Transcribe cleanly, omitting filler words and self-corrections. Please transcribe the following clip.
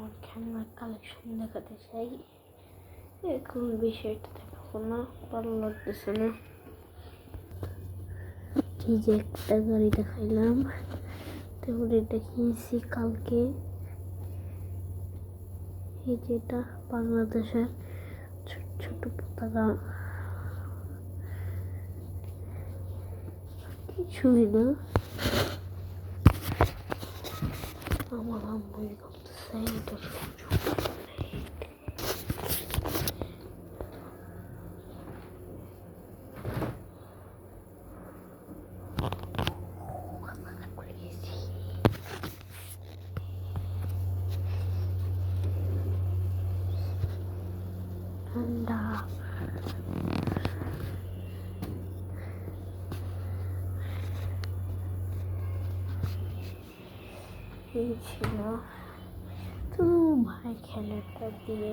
আমার খেলনার কালেকশন দেখাতে চাই। এখন বিষয়টা দেখাবো না, ভালো লাগতেছে না। এই যে একটা গাড়ি দেখাইলাম, তারপরে এটা কিনছি কালকে। এই যে এটা বাংলাদেশের ছোট ছোট পতাকা, কিছুই না। আমার আম্মুই করতেছে এটা ঠান্ডা। এই ছিল তো ভাই খেলাটা দিয়ে